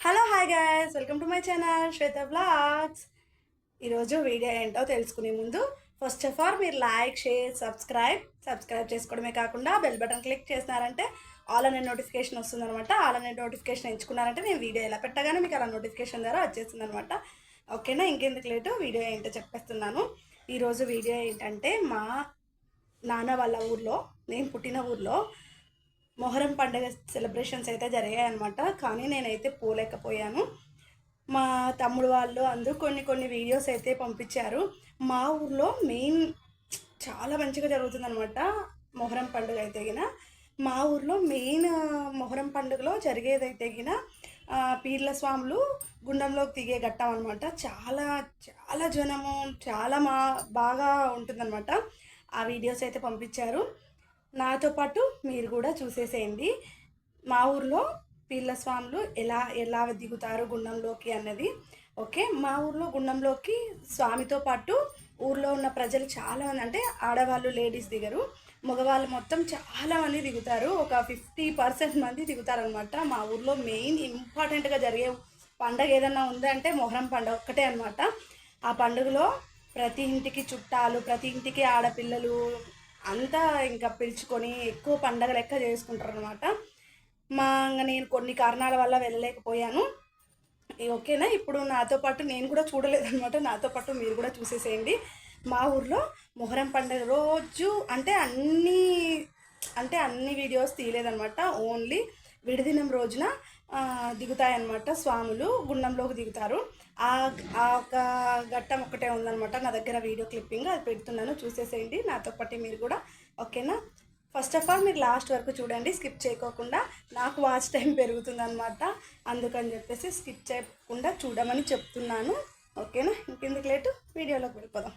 Hello hi guys, welcome to my channel Shweta blogs. ఈరోజు video ఏంటో తెలుసుకునే ముందు ఫస్ట్ ఆఫ్ ఆల్ మీరు లైక్, షేర్, సబ్స్క్రైబ్ చేసుకోవడమే కాకుండా బెల్ బటన్ క్లిక్ చేసినారంటే ఆల్ అనే నోటిఫికేషన్ వస్తుందన్నమాట. ఆల్ అనే నోటిఫికేషన్ ఎంచుకున్నారంటే నేను వీడియో ఎలా పెట్టగానే మీకు అలా నోటిఫికేషన్ ద్వారా వచ్చేస్తుంది అనమాట. ఓకేనా, ఇంకెందుకు లేటు వీడియో ఏంటో చెప్పేస్తున్నాను. ఈరోజు వీడియో ఏంటంటే మా నాన్న వాళ్ళ ఊర్లో, నేను పుట్టిన ఊర్లో మొహరం పండుగ సెలబ్రేషన్స్ అయితే జరిగాయి అనమాట. కానీ నేనైతే పోలేకపోయాను. మా తమ్ముడు వాళ్ళు అందరూ కొన్ని వీడియోస్ అయితే పంపించారు. మా ఊర్లో మెయిన్ చాలా మంచిగా జరుగుతుందనమాట మొహరం పండుగ అయితే గిన. మా ఊర్లో మెయిన్ మొహరం పండుగలో జరిగేదైతే గిన పీర్ల స్వాములు గుండంలోకి దిగే ఘట్టం అనమాట. చాలా చాలా జనము, చాలా బాగా ఉంటుందన్నమాట. ఆ వీడియోస్ అయితే పంపించారు. నాతో పాటు మీరు కూడా చూసేసేయండి. మా ఊర్లో పీర్ల స్వాములు ఎలా దిగుతారు గుండంలోకి అన్నది. ఓకే, మా ఊర్లో గుండంలోకి స్వామితో పాటు ఊర్లో ఉన్న ప్రజలు చాలామంది, అంటే ఆడవాళ్ళు లేడీస్ దిగరు, మగవాళ్ళు మొత్తం చాలామంది దిగుతారు. ఒక 50% మంది దిగుతారనమాట. మా ఊర్లో మెయిన్ ఇంపార్టెంట్గా జరిగే పండగ ఏదన్నా ఉందంటే మొహరం పండుగ ఒక్కటే అనమాట. ఆ పండుగలో ప్రతి ఇంటికి చుట్టాలు, ప్రతి ఇంటికి ఆడపిల్లలు అంతా ఇంకా పిలుచుకొని ఎక్కువ పండగ లెక్క చేసుకుంటారు అనమాట. నేను కొన్ని కారణాల వల్ల వెళ్ళలేకపోయాను. ఓకేనా, ఇప్పుడు నాతో పాటు నేను కూడా చూడలేదన్నమాట. నాతో పాటు మీరు కూడా చూసేసేయండి. మా ఊర్లో మొహరం పండుగ రోజు అంటే అన్ని వీడియోస్ తీయలేదన్నమాట. ఓన్లీ విడిదినం రోజున దిగుతాయన్నమాట స్వాములు, గుండంలోకి దిగుతారు. ఆ ఒక ఘట్టం ఒకటే ఉందన్నమాట నా దగ్గర వీడియో క్లిప్పింగ్, అది పెడుతున్నాను, చూసేసేయండి నాతో పాటు మీరు కూడా. ఓకేనా, ఫస్ట్ ఆఫ్ ఆల్ మీరు లాస్ట్ వరకు చూడండి, స్కిప్ చేయకోకుండా. నాకు వాచ్ టైం పెరుగుతుందన్నమాట, అందుకని చెప్పేసి స్కిప్ చేయకుండా చూడమని చెప్తున్నాను. ఓకేనా, ఇంకెందుకు లేటు వీడియోలోకి వెళ్ళిపోదాం.